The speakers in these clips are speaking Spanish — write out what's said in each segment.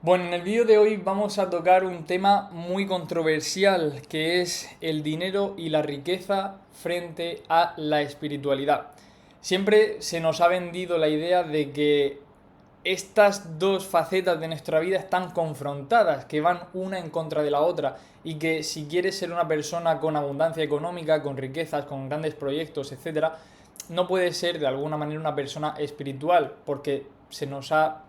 Bueno, en el vídeo de hoy vamos a tocar un tema muy controversial, que es el dinero y la riqueza frente a la espiritualidad. Siempre se nos ha vendido la idea de que estas dos facetas de nuestra vida están confrontadas, que van una en contra de la otra, y que si quieres ser una persona con abundancia económica, con riquezas, con grandes proyectos, etcétera, no puedes ser de alguna manera una persona espiritual, porque se nos ha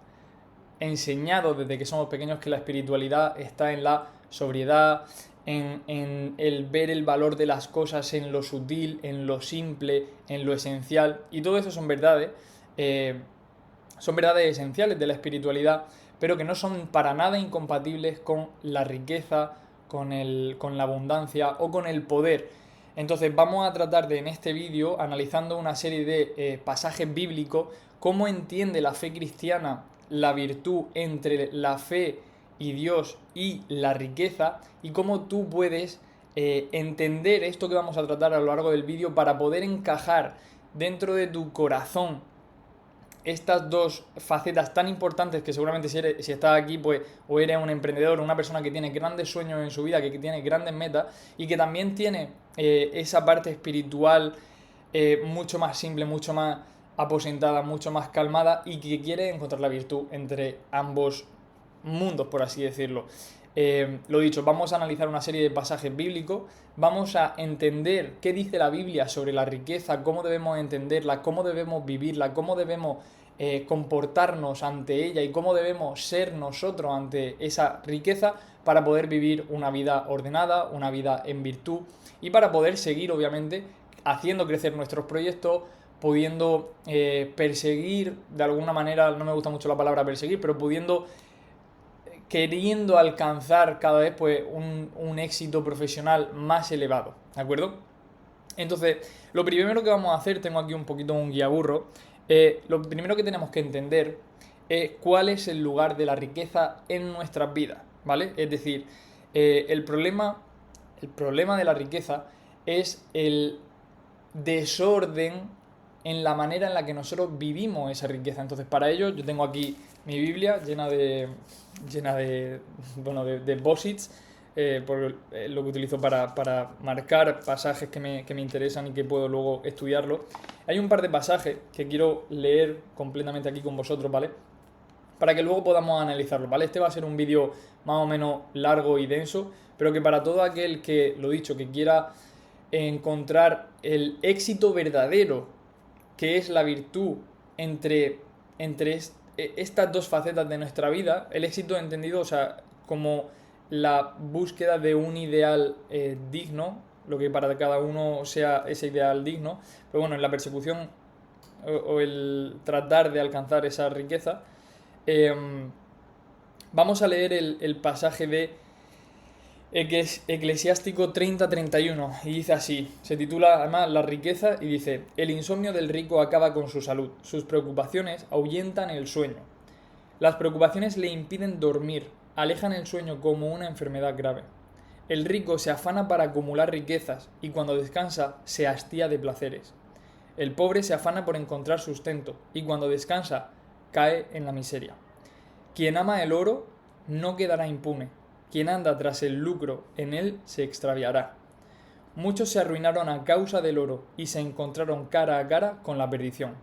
enseñado desde que somos pequeños que la espiritualidad está en la sobriedad, en el ver el valor de las cosas en lo sutil, en lo simple, en lo esencial. Y todo eso son verdades esenciales de la espiritualidad, pero que no son para nada incompatibles con la riqueza, con la abundancia o con el poder. Entonces vamos a tratar de, en este vídeo, analizando una serie de pasajes bíblicos, cómo entiende la fe cristiana la virtud entre la fe y Dios y la riqueza, y cómo tú puedes entender esto que vamos a tratar a lo largo del vídeo para poder encajar dentro de tu corazón estas dos facetas tan importantes que seguramente si estás aquí, pues o eres un emprendedor, una persona que tiene grandes sueños en su vida, que tiene grandes metas y que también tiene esa parte espiritual mucho más simple, mucho más aposentada, mucho más calmada y que quiere encontrar la virtud entre ambos mundos, por así decirlo. Lo dicho, vamos a analizar una serie de pasajes bíblicos, vamos a entender qué dice la Biblia sobre la riqueza, cómo debemos entenderla, cómo debemos vivirla, cómo debemos comportarnos ante ella y cómo debemos ser nosotros ante esa riqueza para poder vivir una vida ordenada, una vida en virtud y para poder seguir, obviamente, haciendo crecer nuestros proyectos, pudiendo perseguir, de alguna manera, no me gusta mucho la palabra perseguir, pero pudiendo queriendo alcanzar cada vez pues un éxito profesional más elevado, ¿de acuerdo? Entonces, lo primero que vamos a hacer, tengo aquí un poquito un guiaburro, lo primero que tenemos que entender es cuál es el lugar de la riqueza en nuestras vidas, ¿vale? Es decir, el problema de la riqueza es el desorden en la manera en la que nosotros vivimos esa riqueza. Entonces, para ello, yo tengo aquí mi Biblia llena de bueno, de posits, lo que utilizo para marcar pasajes que me interesan y que puedo luego estudiarlo. Hay un par de pasajes que quiero leer completamente aquí con vosotros, ¿vale? Para que luego podamos analizarlo, ¿vale? Este va a ser un vídeo más o menos largo y denso, pero que para todo aquel que, lo dicho, que quiera encontrar el éxito verdadero, que es la virtud entre estas dos facetas de nuestra vida, el éxito entendido, o sea, como la búsqueda de un ideal digno, lo que para cada uno sea ese ideal digno, pero bueno, en la persecución o el tratar de alcanzar esa riqueza, eh, vamos a leer el pasaje de Eclesiástico 30-31 y dice así, se titula además La riqueza y dice, el insomnio del rico acaba con su salud, sus preocupaciones ahuyentan el sueño. Las preocupaciones le impiden dormir, alejan el sueño como una enfermedad grave. El rico se afana para acumular riquezas y cuando descansa se hastía de placeres. El pobre se afana por encontrar sustento y cuando descansa cae en la miseria. Quien ama el oro no quedará impune. Quien anda tras el lucro en él se extraviará. Muchos se arruinaron a causa del oro y se encontraron cara a cara con la perdición.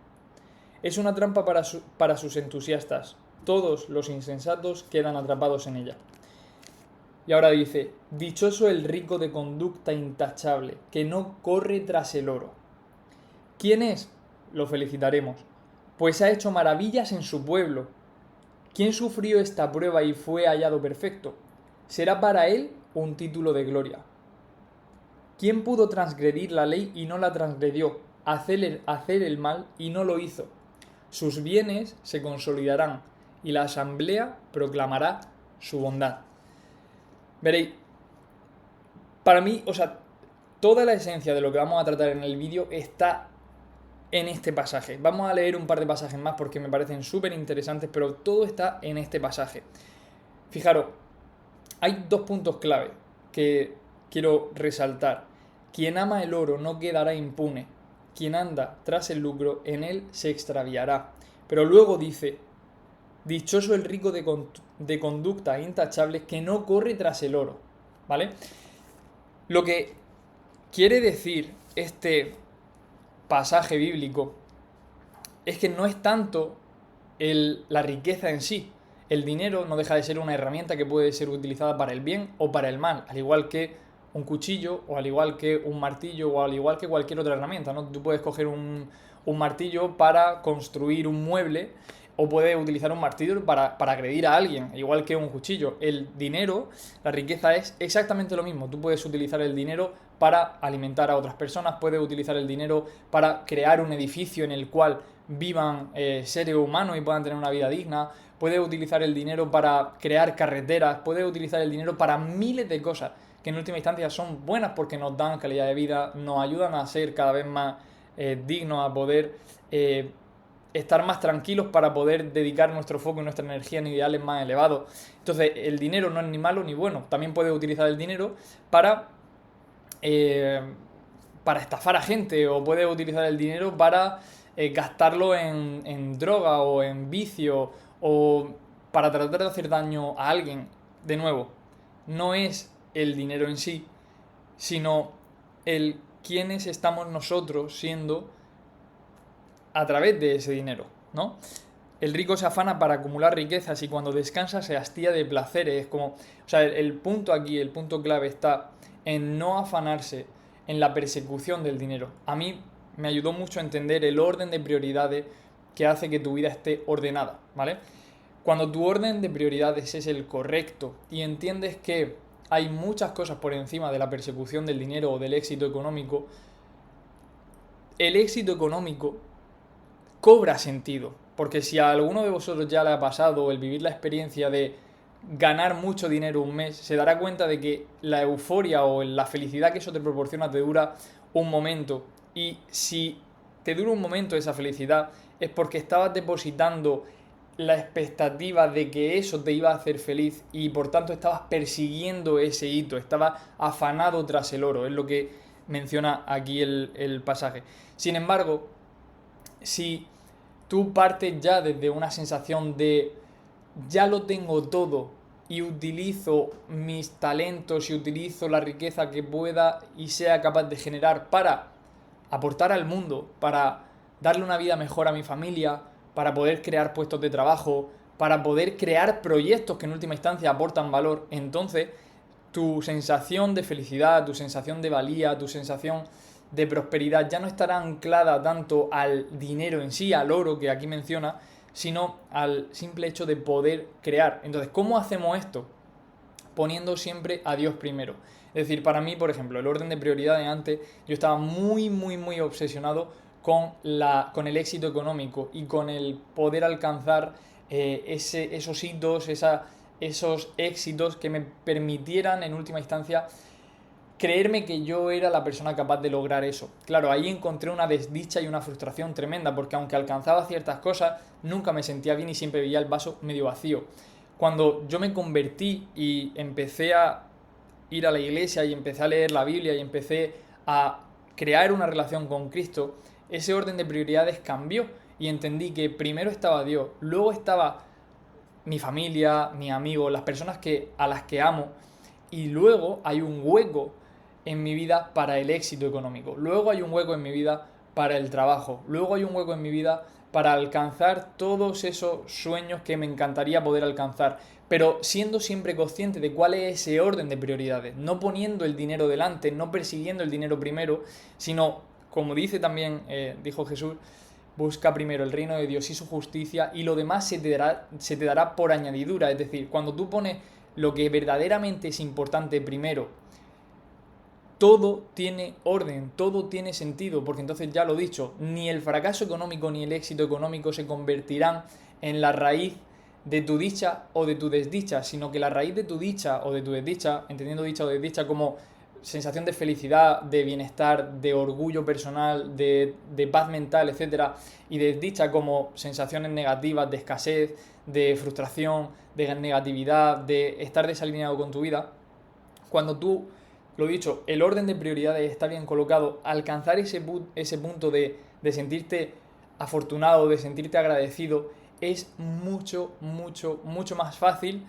Es una trampa para sus entusiastas. Todos los insensatos quedan atrapados en ella. Y ahora dice, dichoso el rico de conducta intachable, que no corre tras el oro. ¿Quién es? Lo felicitaremos, pues ha hecho maravillas en su pueblo. ¿Quién sufrió esta prueba y fue hallado perfecto? Será para él un título de gloria. ¿Quién pudo transgredir la ley y no la transgredió? Hacer el mal y no lo hizo. Sus bienes se consolidarán y la asamblea proclamará su bondad. Veréis, para mí, o sea, toda la esencia de lo que vamos a tratar en el vídeo está en este pasaje. Vamos a leer un par de pasajes más porque me parecen súper interesantes, pero todo está en este pasaje. Fijaros, hay dos puntos clave que quiero resaltar. Quien ama el oro no quedará impune. Quien anda tras el lucro, en él se extraviará. Pero luego dice, Dichoso el rico de conductas intachables que no corre tras el oro, ¿vale? Lo que quiere decir este pasaje bíblico es que no es tanto la riqueza en sí. El dinero no deja de ser una herramienta que puede ser utilizada para el bien o para el mal, al igual que un cuchillo o al igual que un martillo o al igual que cualquier otra herramienta, ¿no? Tú puedes coger un martillo para construir un mueble o puedes utilizar un martillo para agredir a alguien, igual que un cuchillo. El dinero, la riqueza es exactamente lo mismo. Tú puedes utilizar el dinero para alimentar a otras personas, puedes utilizar el dinero para crear un edificio en el cual vivan seres humanos y puedan tener una vida digna, puedes utilizar el dinero para crear carreteras, puedes utilizar el dinero para miles de cosas que en última instancia son buenas porque nos dan calidad de vida, nos ayudan a ser cada vez más dignos, a poder estar más tranquilos para poder dedicar nuestro foco y nuestra energía en ideales más elevados. Entonces, el dinero no es ni malo ni bueno. También puedes utilizar el dinero eh, para estafar a gente, o puedes utilizar el dinero para gastarlo en droga o en vicio o para tratar de hacer daño a alguien. De nuevo, no es el dinero en sí, sino el quiénes estamos nosotros siendo a través de ese dinero, ¿no? El rico se afana para acumular riquezas y cuando descansa se hastía de placeres. Es como, o sea, el punto aquí, el punto clave está en no afanarse en la persecución del dinero. A mí me ayudó mucho a entender el orden de prioridades que hace que tu vida esté ordenada, ¿vale? Cuando tu orden de prioridades es el correcto y entiendes que hay muchas cosas por encima de la persecución del dinero o del éxito económico, el éxito económico cobra sentido. Porque si a alguno de vosotros ya le ha pasado el vivir la experiencia de ganar mucho dinero un mes, se dará cuenta de que la euforia o la felicidad que eso te proporciona te dura un momento. Y si te dura un momento esa felicidad es porque estabas depositando la expectativa de que eso te iba a hacer feliz y por tanto estabas persiguiendo ese hito, estabas afanado tras el oro, es lo que menciona aquí el pasaje. Sin embargo, si tú partes ya desde una sensación de ya lo tengo todo y utilizo mis talentos y utilizo la riqueza que pueda y sea capaz de generar para aportar al mundo, para darle una vida mejor a mi familia, para poder crear puestos de trabajo, para poder crear proyectos que en última instancia aportan valor, entonces tu sensación de felicidad, tu sensación de valía, tu sensación de prosperidad ya no estará anclada tanto al dinero en sí, al oro que aquí menciona, sino al simple hecho de poder crear. Entonces, ¿cómo hacemos esto? Poniendo siempre a Dios primero. Es decir, para mí, por ejemplo, el orden de prioridades antes, yo estaba muy obsesionado con el éxito económico y con el poder alcanzar esos hitos, esos éxitos que me permitieran en última instancia creerme que yo era la persona capaz de lograr eso. Claro, ahí encontré una desdicha y una frustración tremenda, porque aunque alcanzaba ciertas cosas, nunca me sentía bien y siempre veía el vaso medio vacío. Cuando yo me convertí y empecé a ir a la iglesia y empecé a leer la Biblia y empecé a crear una relación con Cristo, ese orden de prioridades cambió y entendí que primero estaba Dios, luego estaba mi familia, mis amigos, las personas a las que amo, y luego hay un hueco en mi vida para el éxito económico, luego hay un hueco en mi vida para el trabajo, luego hay un hueco en mi vida para alcanzar todos esos sueños que me encantaría poder alcanzar, pero siendo siempre consciente de cuál es ese orden de prioridades, no poniendo el dinero delante, no persiguiendo el dinero primero, sino, como dice también, dijo Jesús, busca primero el reino de Dios y su justicia y lo demás se te dará por añadidura. Es decir, cuando tú pones lo que verdaderamente es importante primero, todo tiene orden, todo tiene sentido, porque entonces ya lo he dicho, ni el fracaso económico ni el éxito económico se convertirán en la raíz de tu dicha o de tu desdicha, sino que la raíz de tu dicha o de tu desdicha, entendiendo dicha o desdicha como sensación de felicidad, de bienestar, de orgullo personal, de paz mental, etcétera, y desdicha como sensaciones negativas de escasez, de frustración, de negatividad, de estar desalineado con tu vida, cuando tú, lo dicho, el orden de prioridades está bien colocado, alcanzar ese punto de sentirte afortunado, de sentirte agradecido, es mucho, mucho, mucho más fácil,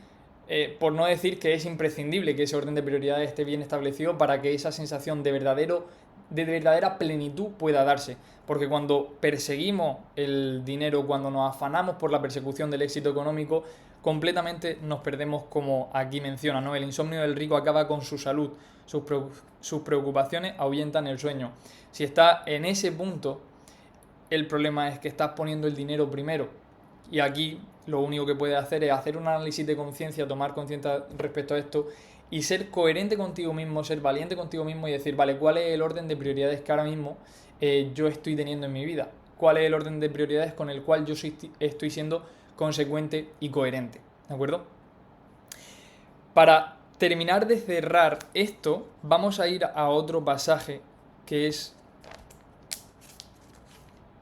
por no decir que es imprescindible que ese orden de prioridades esté bien establecido para que esa sensación de verdadera plenitud pueda darse. Porque cuando perseguimos el dinero, cuando nos afanamos por la persecución del éxito económico, completamente nos perdemos, como aquí menciona, ¿no? El insomnio del rico acaba con su salud, sus preocupaciones ahuyentan el sueño. Si estás en ese punto, el problema es que estás poniendo el dinero primero. Y aquí lo único que puedes hacer es hacer un análisis de conciencia, tomar conciencia respecto a esto y ser coherente contigo mismo, ser valiente contigo mismo y decir, vale, ¿cuál es el orden de prioridades que ahora mismo yo estoy teniendo en mi vida? ¿Cuál es el orden de prioridades con el cual yo estoy siendo consecuente y coherente? ¿De acuerdo? Para terminar de cerrar esto, vamos a ir a otro pasaje que es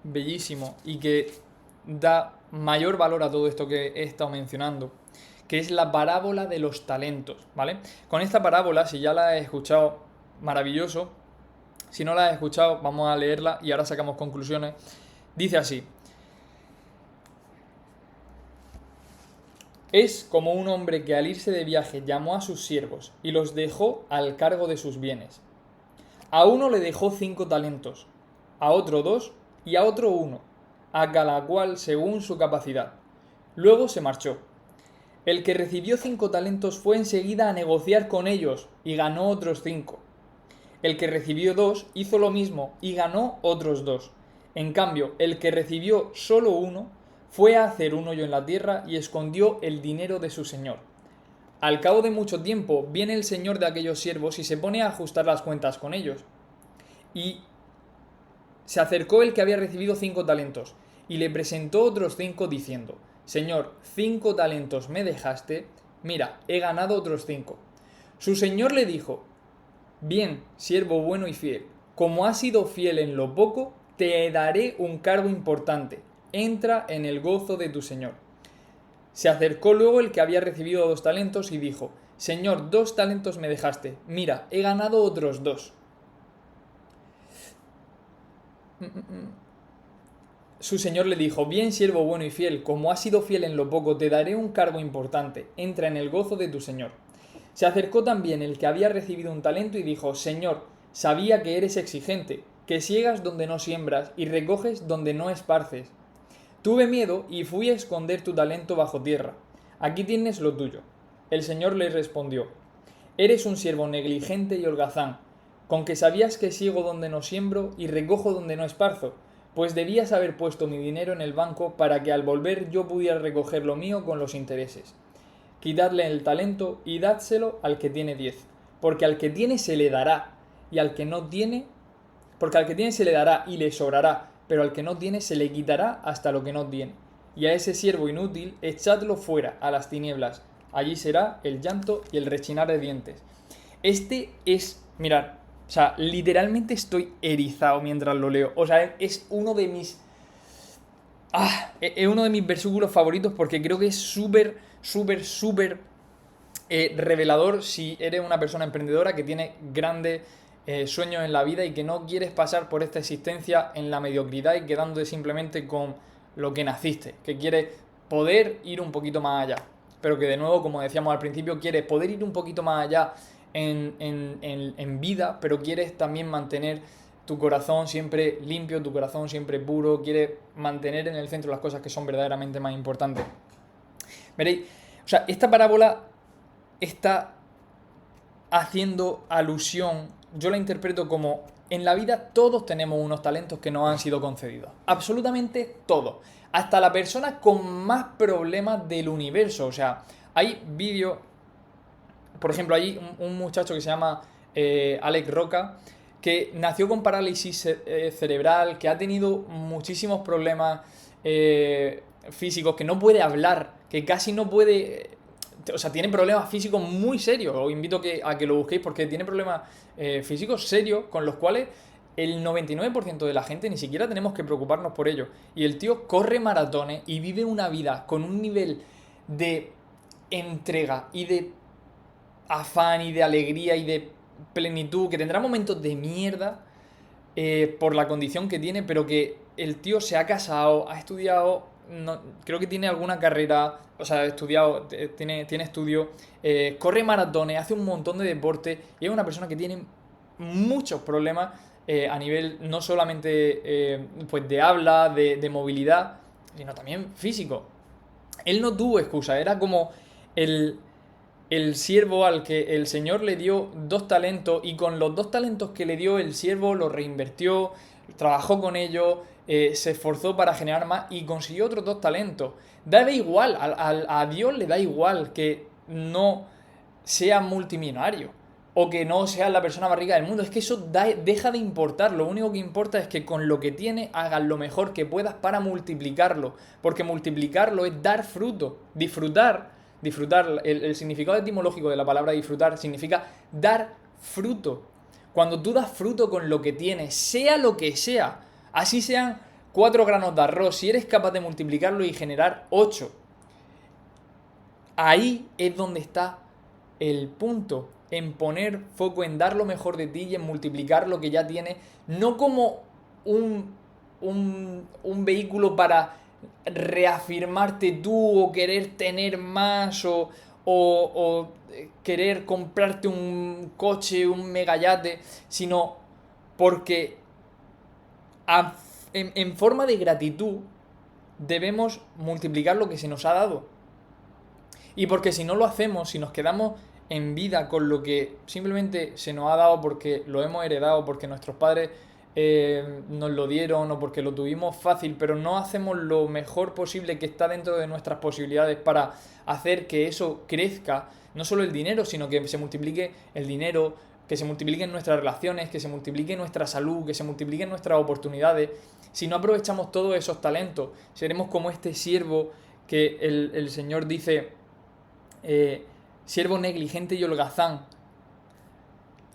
bellísimo y que da mayor valor a todo esto que he estado mencionando, que es la parábola de los talentos, ¿vale? Con esta parábola, si ya la has escuchado, maravilloso. Si no la has escuchado, vamos a leerla y ahora sacamos conclusiones. Dice así: es como un hombre que al irse de viaje llamó a sus siervos y los dejó al cargo de sus bienes. A uno le dejó 5 talentos, a otro 2 y a otro 1, a cada cual según su capacidad. Luego se marchó. El que recibió 5 talentos fue enseguida a negociar con ellos y ganó otros 5. El que recibió 2 hizo lo mismo y ganó otros 2. En cambio, el que recibió solo 1 fue a hacer un hoyo en la tierra y escondió el dinero de su señor. Al cabo de mucho tiempo viene el señor de aquellos siervos y se pone a ajustar las cuentas con ellos. Y se acercó el que había recibido 5 talentos y le presentó otros 5 diciendo: Señor, 5 talentos me dejaste, mira, he ganado otros 5. Su señor le dijo: bien, siervo bueno y fiel, como has sido fiel en lo poco, te daré un cargo importante. Entra en el gozo de tu señor. Se acercó luego el que había recibido 2 talentos y dijo: Señor, 2 talentos me dejaste, mira, he ganado otros 2. Su señor le dijo: bien, siervo bueno y fiel, como has sido fiel en lo poco, te daré un cargo importante. Entra en el gozo de tu señor. Se acercó también el que había recibido un talento y dijo: Señor, sabía que eres exigente, que siegas donde no siembras y recoges donde no esparces. Tuve miedo y fui a esconder tu talento bajo tierra. Aquí tienes lo tuyo. El señor le respondió: eres un siervo negligente y holgazán, con que sabías que siego donde no siembro y recojo donde no esparzo, pues debías haber puesto mi dinero en el banco para que al volver yo pudiera recoger lo mío con los intereses. Quitadle el talento y dádselo al que tiene 10, porque al que tiene se le dará, y al que no tiene, porque al que tiene se le dará y le sobrará, pero al que no tiene se le quitará hasta lo que no tiene. Y a ese siervo inútil echadlo fuera a las tinieblas, allí será el llanto y el rechinar de dientes. Este es, mirad, o sea, literalmente estoy erizado mientras lo leo. O sea, es uno de mis... es uno de mis versículos favoritos porque creo que es súper revelador si eres una persona emprendedora que tiene grandes sueños en la vida y que no quieres pasar por esta existencia en la mediocridad y quedándote simplemente con lo que naciste, que quieres poder ir un poquito más allá, pero que de nuevo, como decíamos al principio, quieres poder ir un poquito más allá en vida, pero quieres también mantener tu corazón siempre limpio, tu corazón siempre puro, quieres mantener en el centro las cosas que son verdaderamente más importantes. Veréis, o sea, esta parábola está haciendo alusión, yo la interpreto como: en la vida todos tenemos unos talentos que nos han sido concedidos, absolutamente todos, hasta la persona con más problemas del universo. O sea, hay vídeos, por ejemplo, hay un muchacho que se llama Alex Roca, que nació con parálisis cerebral, que ha tenido muchísimos problemas físicos, que no puede hablar, que casi no puede... O sea, tiene problemas físicos muy serios. Os invito a que lo busquéis porque tiene problemas físicos serios con los cuales el 99% de la gente ni siquiera tenemos que preocuparnos por ello. Y el tío corre maratones y vive una vida con un nivel de entrega y de afán y de alegría y de plenitud, que tendrá momentos de mierda por la condición que tiene, pero que el tío se ha casado, ha estudiado creo que tiene alguna carrera, o sea, estudiado, tiene estudio, corre maratones, hace un montón de deporte y es una persona que tiene muchos problemas a nivel no solamente pues de habla, de movilidad, sino también físico. Él no tuvo excusa, era como el, el siervo al que el Señor le dio 2 talentos y con los 2 talentos que le dio el siervo los reinvirtió, trabajó con ellos, se esforzó para generar más y consiguió otros 2 talentos. Da igual, a Dios le da igual que no sea multimillonario o que no sea la persona más rica del mundo. Es que eso deja de importar. Lo único que importa es que con lo que tienes hagas lo mejor que puedas para multiplicarlo. Porque multiplicarlo es dar fruto. Disfrutar, el significado etimológico de la palabra disfrutar significa dar fruto. Cuando tú das fruto con lo que tienes, sea lo que sea, así sean 4 granos de arroz, si eres capaz de multiplicarlo y generar 8, ahí es donde está el punto, en poner foco en dar lo mejor de ti y en multiplicar lo que ya tienes, no como un vehículo para reafirmarte tú o querer tener más o querer comprarte un coche, un megayate, sino porque en forma de gratitud debemos multiplicar lo que se nos ha dado. Y porque si no lo hacemos, si nos quedamos en vida con lo que simplemente se nos ha dado porque lo hemos heredado, porque nuestros padres nos lo dieron o porque lo tuvimos fácil, pero no hacemos lo mejor posible que está dentro de nuestras posibilidades para hacer que eso crezca, no solo el dinero, sino que se multiplique el dinero, que se multipliquen nuestras relaciones, que se multiplique nuestra salud, que se multipliquen nuestras oportunidades. Si no aprovechamos todos esos talentos, seremos como este siervo que el Señor dice, siervo negligente y holgazán,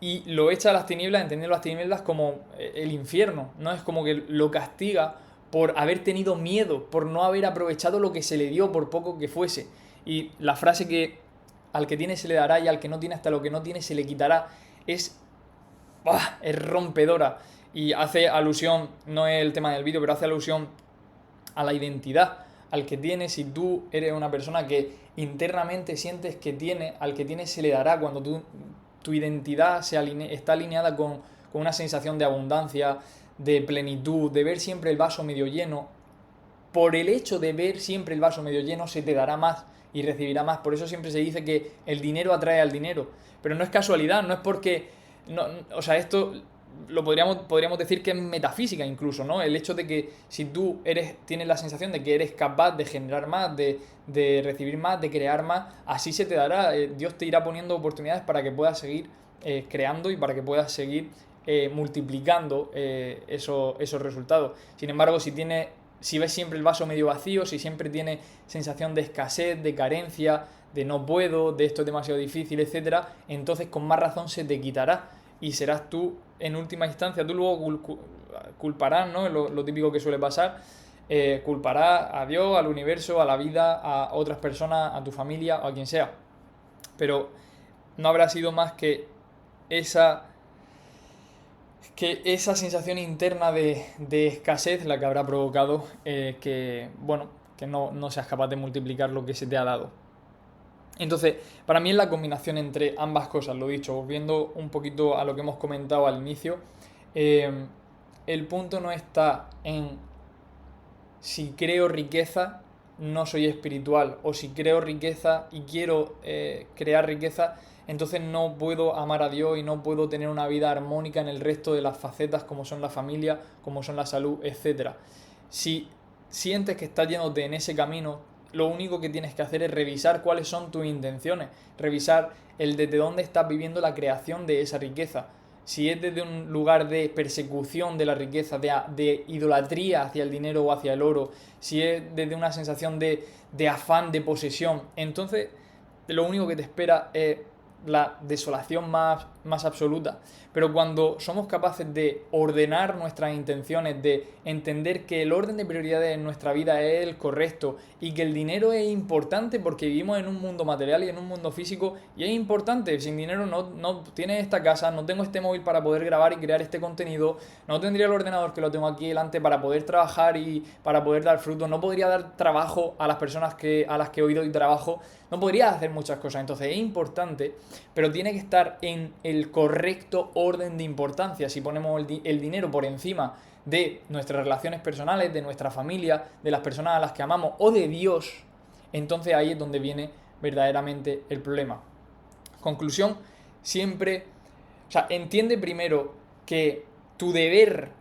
y lo echa a las tinieblas, entendiendo las tinieblas como el infierno, ¿no? Es como que lo castiga por haber tenido miedo, por no haber aprovechado lo que se le dio, por poco que fuese. Y la frase que al que tiene se le dará y al que no tiene hasta lo que no tiene se le quitará es, es rompedora. Y hace alusión, no es el tema del vídeo, pero hace alusión a la identidad, al que tiene. Si tú eres una persona que internamente sientes que tiene, al que tiene se le dará. Cuando tu identidad está alineada con una sensación de abundancia, de plenitud, de ver siempre el vaso medio lleno, por el hecho de ver siempre el vaso medio lleno se te dará más y recibirá más. Por eso siempre se dice que el dinero atrae al dinero. Pero no es casualidad, no es porque... No, o sea, esto lo podríamos decir que es metafísica incluso, ¿no? El hecho de que si tú tienes la sensación de que eres capaz de generar más, de recibir más, de crear más, así se te dará. Dios te irá poniendo oportunidades para que puedas seguir creando y para que puedas seguir multiplicando esos resultados. Sin embargo, si ves siempre el vaso medio vacío, si siempre tienes sensación de escasez, de carencia, de no puedo, de esto es demasiado difícil, etcétera, entonces con más razón se te quitará y serás tú en última instancia, tú luego culparás, ¿no? Lo típico que suele pasar, culparás a Dios, al universo, a la vida, a otras personas, a tu familia o a quien sea. Pero no habrá sido más que esa sensación interna de escasez la que habrá provocado que no seas capaz de multiplicar lo que se te ha dado. Entonces, para mí es la combinación entre ambas cosas, lo dicho, volviendo un poquito a lo que hemos comentado al inicio, el punto no está en si creo riqueza, no soy espiritual, o si creo riqueza y quiero crear riqueza, entonces no puedo amar a Dios y no puedo tener una vida armónica en el resto de las facetas como son la familia, como son la salud, etc. Si sientes que estás yéndote en ese camino, lo único que tienes que hacer es revisar cuáles son tus intenciones, revisar desde dónde estás viviendo la creación de esa riqueza. Si es desde un lugar de persecución de la riqueza, de idolatría hacia el dinero o hacia el oro, si es desde una sensación de afán, de posesión, entonces lo único que te espera es la desolación más más absoluta. Pero cuando somos capaces de ordenar nuestras intenciones, de entender que el orden de prioridades en nuestra vida es el correcto y que el dinero es importante porque vivimos en un mundo material y en un mundo físico y es importante, sin dinero no tienes esta casa, no tengo este móvil para poder grabar y crear este contenido, no tendría el ordenador que lo tengo aquí delante para poder trabajar y para poder dar frutos, no podría dar trabajo a las personas a las que hoy doy trabajo, no podría hacer muchas cosas. Entonces es importante, pero tiene que estar en el correcto orden de importancia. Si ponemos el dinero por encima de nuestras relaciones personales, de nuestra familia, de las personas a las que amamos o de Dios, entonces ahí es donde viene verdaderamente el problema. Conclusión, siempre, entiende primero que tu deber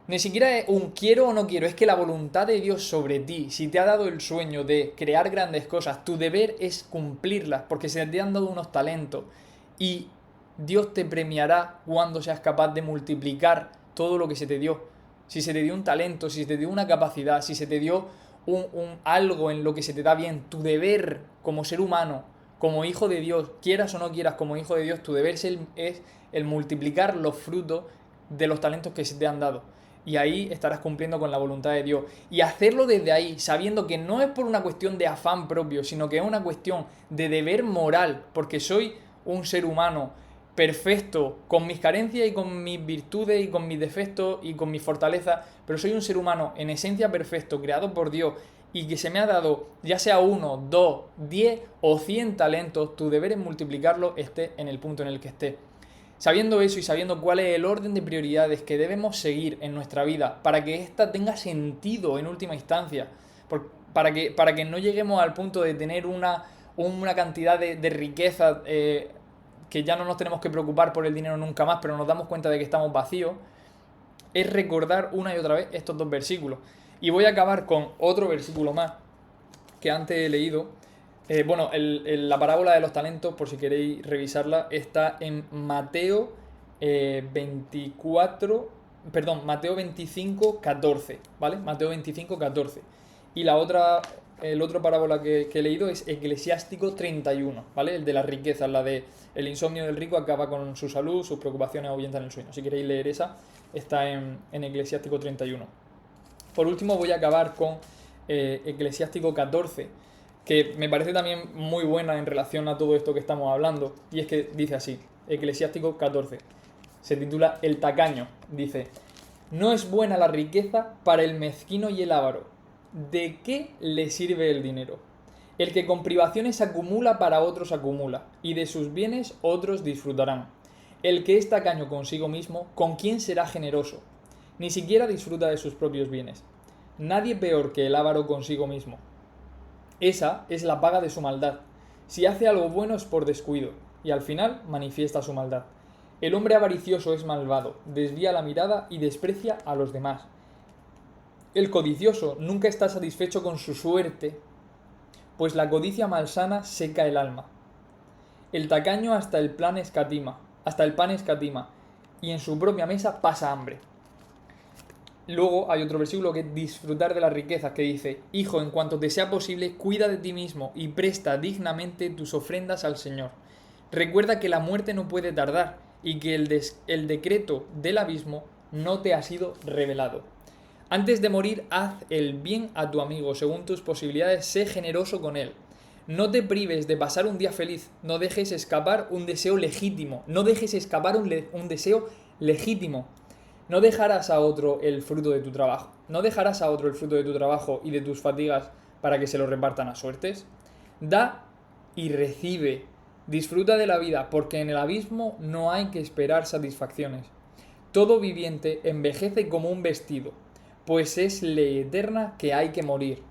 ni siquiera es un quiero o no quiero, es que la voluntad de Dios sobre ti, si te ha dado el sueño de crear grandes cosas, tu deber es cumplirlas, porque se te han dado unos talentos y Dios te premiará cuando seas capaz de multiplicar todo lo que se te dio. Si se te dio un talento, si se te dio una capacidad, si se te dio algo en lo que se te da bien, tu deber como ser humano, como hijo de Dios, quieras o no quieras, como hijo de Dios, tu deber es el multiplicar los frutos de los talentos que se te han dado. Y ahí estarás cumpliendo con la voluntad de Dios. Y hacerlo desde ahí, sabiendo que no es por una cuestión de afán propio, sino que es una cuestión de deber moral, porque soy un ser humano perfecto, con mis carencias y con mis virtudes y con mis defectos y con mis fortalezas, pero soy un ser humano en esencia perfecto, creado por Dios, y que se me ha dado ya sea 1, 2, 10 o 100 talentos, tu deber es multiplicarlo, esté en el punto en el que esté. Sabiendo eso y sabiendo cuál es el orden de prioridades que debemos seguir en nuestra vida para que ésta tenga sentido en última instancia, para que no lleguemos al punto de tener una cantidad de riqueza que ya no nos tenemos que preocupar por el dinero nunca más, pero nos damos cuenta de que estamos vacíos, es recordar una y otra vez estos dos versículos. Y voy a acabar con otro versículo más que antes he leído. La parábola de los talentos, por si queréis revisarla, está en Mateo 25, 14, ¿vale? Mateo 25, 14. Y el otro parábola que he leído es Eclesiástico 31, ¿vale? El de las riquezas, la de el insomnio del rico acaba con su salud, sus preocupaciones ahuyentan el sueño. Si queréis leer esa, está en Eclesiástico 31. Por último voy a acabar con Eclesiástico 14, que me parece también muy buena en relación a todo esto que estamos hablando, y es que dice así, Eclesiástico 14, se titula El tacaño, dice: no es buena la riqueza para el mezquino y el avaro. ¿De qué le sirve el dinero? El que con privaciones acumula para otros acumula, y de sus bienes otros disfrutarán. El que es tacaño consigo mismo, ¿con quién será generoso? Ni siquiera disfruta de sus propios bienes. Nadie peor que el avaro consigo mismo. Esa es la paga de su maldad. Si hace algo bueno es por descuido, y al final manifiesta su maldad. El hombre avaricioso es malvado, desvía la mirada y desprecia a los demás. El codicioso nunca está satisfecho con su suerte, pues la codicia malsana seca el alma. El tacaño hasta el pan escatima, y en su propia mesa pasa hambre. Luego hay otro versículo que es disfrutar de las riquezas, que dice: hijo, en cuanto te sea posible, cuida de ti mismo y presta dignamente tus ofrendas al Señor. Recuerda que la muerte no puede tardar y que el decreto del abismo no te ha sido revelado. Antes de morir, haz el bien a tu amigo, según tus posibilidades, sé generoso con él. No te prives de pasar un día feliz, no dejes escapar un deseo legítimo, no dejarás a otro el fruto de tu trabajo, y de tus fatigas para que se lo repartan a suertes. Da y recibe, disfruta de la vida, porque en el abismo no hay que esperar satisfacciones. Todo viviente envejece como un vestido, pues es ley eterna que hay que morir,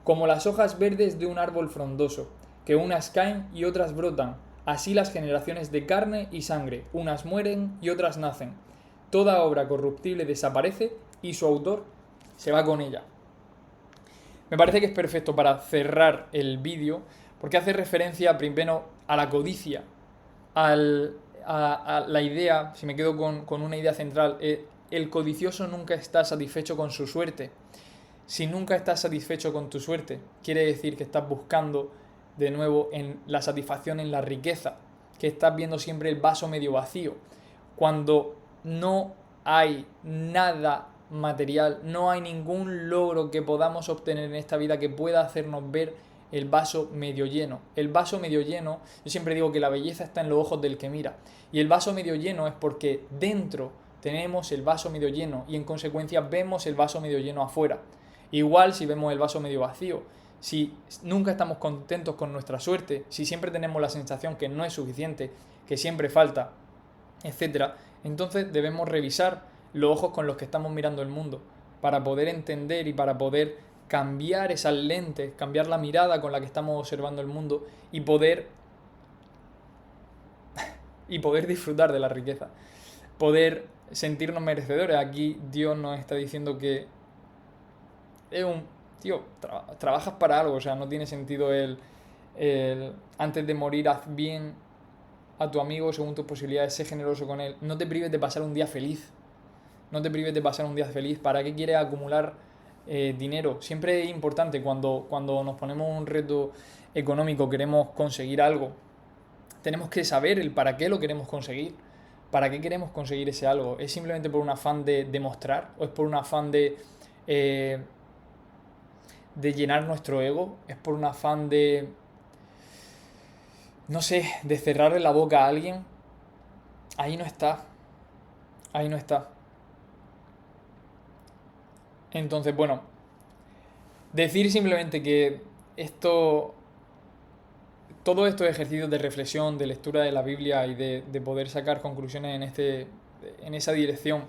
como las hojas verdes de un árbol frondoso, que unas caen y otras brotan, así las generaciones de carne y sangre, unas mueren y otras nacen. Toda obra corruptible desaparece y su autor se va con ella. Me parece que es perfecto para cerrar el vídeo, porque hace referencia primero a la codicia, a la idea, si me quedo con una idea central, el codicioso nunca está satisfecho con su suerte. Si nunca estás satisfecho con tu suerte, quiere decir que estás buscando de nuevo en la satisfacción en la riqueza. que estás viendo siempre el vaso medio vacío, cuando no hay nada material, no hay ningún logro que podamos obtener en esta vida que pueda hacernos ver el vaso medio lleno. El vaso medio lleno, yo siempre digo que la belleza está en los ojos del que mira, y el vaso medio lleno es porque dentro tenemos el vaso medio lleno y en consecuencia vemos el vaso medio lleno afuera. Igual si vemos el vaso medio vacío, si nunca estamos contentos con nuestra suerte, si siempre tenemos la sensación que no es suficiente, que siempre falta, etcétera, entonces debemos revisar los ojos con los que estamos mirando el mundo para poder entender y para poder cambiar esas lentes, cambiar la mirada con la que estamos observando el mundo y poder disfrutar de la riqueza, poder sentirnos merecedores. Aquí Dios nos está diciendo que es un tío, trabajas para algo, o sea, no tiene sentido el antes de morir haz bien a tu amigo según tus posibilidades, sé generoso con él, no te prives de pasar un día feliz, no te prives de pasar un día feliz. ¿Para qué quieres acumular dinero? Siempre es importante cuando nos ponemos un reto económico, queremos conseguir algo, tenemos que saber el para qué lo queremos conseguir. ¿Para qué queremos conseguir ese algo? ¿Es simplemente por un afán de demostrar? ¿O es por un afán de llenar nuestro ego? ¿Es por un afán no sé, de cerrarle la boca a alguien? Ahí no está. Ahí no está. Entonces, bueno, decir simplemente que todos estos ejercicios de reflexión, de lectura de la Biblia y de poder sacar conclusiones en esa dirección,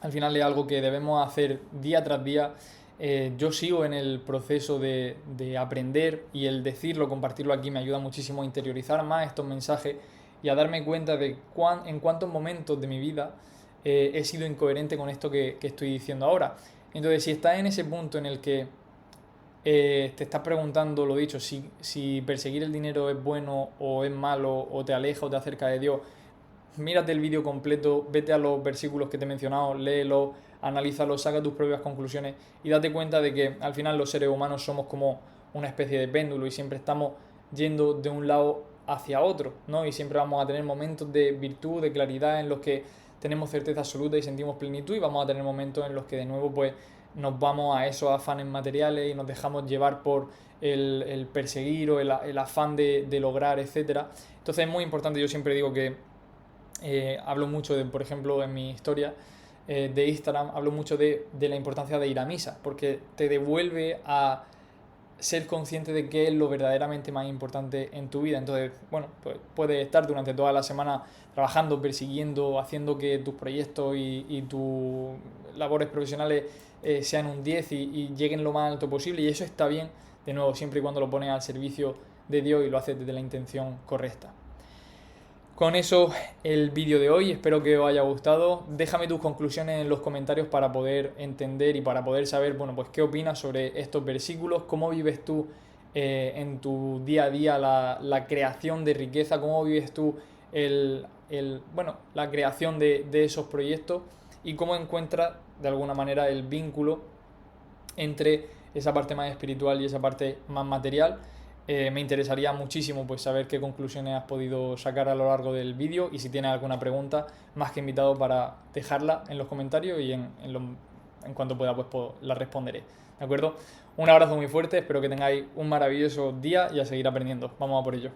al final es algo que debemos hacer día tras día. Yo sigo en el proceso de aprender, y el decirlo, compartirlo aquí me ayuda muchísimo a interiorizar más estos mensajes y a darme cuenta de en cuántos momentos de mi vida he sido incoherente con esto que estoy diciendo ahora. Entonces, si estás en ese punto en el que te estás preguntando, lo dicho, si perseguir el dinero es bueno o es malo, o te aleja o te acerca de Dios, mírate el vídeo completo, vete a los versículos que te he mencionado, léelo, analízalo, saca tus propias conclusiones y date cuenta de que al final los seres humanos somos como una especie de péndulo y siempre estamos yendo de un lado hacia otro, ¿no? Y siempre vamos a tener momentos de virtud, de claridad, en los que tenemos certeza absoluta y sentimos plenitud, y vamos a tener momentos en los que de nuevo pues nos vamos a esos afanes materiales y nos dejamos llevar por el perseguir o el afán de lograr, etcétera. Entonces es muy importante, yo siempre digo que hablo mucho por ejemplo, en mi historia de Instagram, hablo mucho de la importancia de ir a misa, porque te devuelve a ser consciente de qué es lo verdaderamente más importante en tu vida. Entonces, bueno, pues puedes estar durante toda la semana trabajando, persiguiendo, haciendo que tus proyectos y tus labores profesionales sean un 10 y lleguen lo más alto posible, y eso está bien, de nuevo, siempre y cuando lo pones al servicio de Dios y lo haces desde la intención correcta. Con eso el vídeo de hoy, espero que os haya gustado. Déjame tus conclusiones en los comentarios para poder entender y para poder saber, bueno, pues qué opinas sobre estos versículos, cómo vives tú en tu día a día la creación de riqueza, cómo vives tú la creación de esos proyectos, y cómo encuentras de alguna manera el vínculo entre esa parte más espiritual y esa parte más material. Me interesaría muchísimo pues saber qué conclusiones has podido sacar a lo largo del vídeo, y si tienes alguna pregunta, más que invitado para dejarla en los comentarios, y en cuanto pueda pues la responderé. ¿De acuerdo? Un abrazo muy fuerte, espero que tengáis un maravilloso día y a seguir aprendiendo. Vamos a por ello.